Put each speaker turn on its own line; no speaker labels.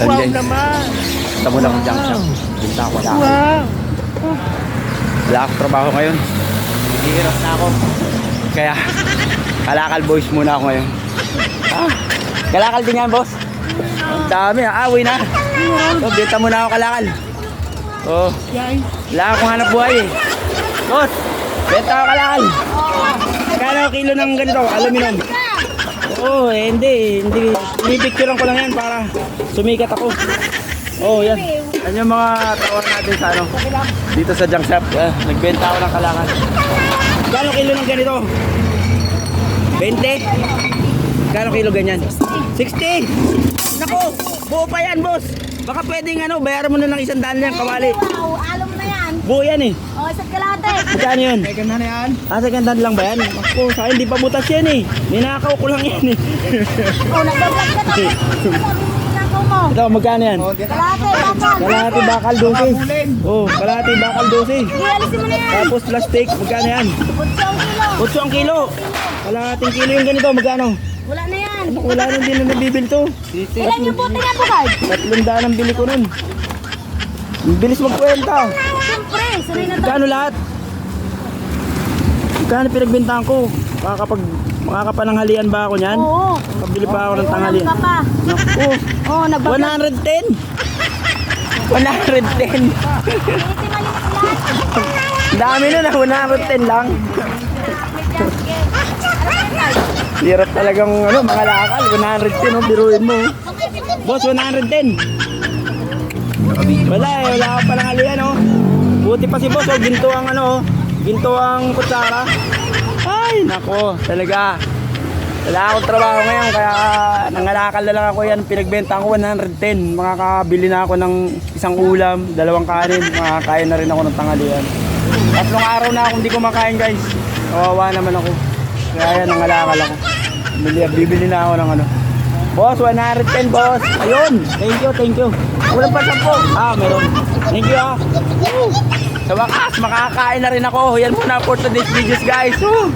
Wow naman.
Tamo lang ang junk shop. Binta ko lang.
Wow.
Wala akong trabaho ngayon. Hihirap na ako. Kaya, kalakal boys muna ako ngayon. Kalakal din yan, boss. Ang dami, away na. So, benta muna ako kalakal. Oh, wala akong hanap buhay eh. Boss, benta ako kalakal. Kano kilo ng ganito, aluminum? Oo, hindi. Pinipicturean ko lang yan para sumikat ako. Oh, yan. Yan yung mga tawag natin sa ano. Dito sa junk shop. Nagbenta ako ng kalakal. Kano kilo ng ganito? 20? Kano kilo ganyan? 60! Naku, buo pa yan, boss. Baka pwedeng bayaran mo na ng 100 lang kawali.
Wow, alam mo na yan.
Buo yan eh.
O, isa't kalate.
Magkano yun?
Second hand na yan.
Second hand lang ba yan? Ako, sa akin di pa butas yan eh. Ninakaw ko lang yan eh.
O, nag-vlog ka to. Nakaw mo.
Ito, magkano yan?
Kalate, bakal.
Kalahati bakal 12. Oh, kalahati bakal 12.
Hindi, alisin mo na yan.
Tapos plastic, magkano yan?
8
8 ang kilo. Kalahating kilo yung ganito, magkano?
Wala na yan.
Wala na din na nabibil to.
Ilan yung buti nga, Bukard?
300 ang bili ko nun. Ang bilis magkwenta.
Siyempre, sanay na to.
Magkano lahat? Magkano pinagbintahan ko? Makakapananghalian ba ako niyan?
Oo.
Pabili pa ako ng
Walang
tanghalian.
ka pa.
Naku,
Oo, nagbablog.
110. 110.
Iti mali lahat.
Dami nun 110 lang. Hirap talagang mga lakal. 110 biruin mo. Boss, 110. Wala ka palang halian Buti pa si boss ginto ang ginto ang kutsara. Ay, nako, talaga. Wala akong trabaho ngayon kaya nangalakal na lang ako yan. Pinagbenta ko 110. Makakabili na ako ng isang ulam, 2 kanin. Makakain na rin ako ng tanghalian. 3 araw na akong hindi kumakain, guys. Kawawa naman ako. Kaya yan, nangalakal ako. Bibili na ako ng Boss, 110 boss. Ayun, thank you. Wala pa 10. Meron. Thank you Woo! Sa wakas, makakain na rin ako. Yan muna for today's videos, guys. Woo!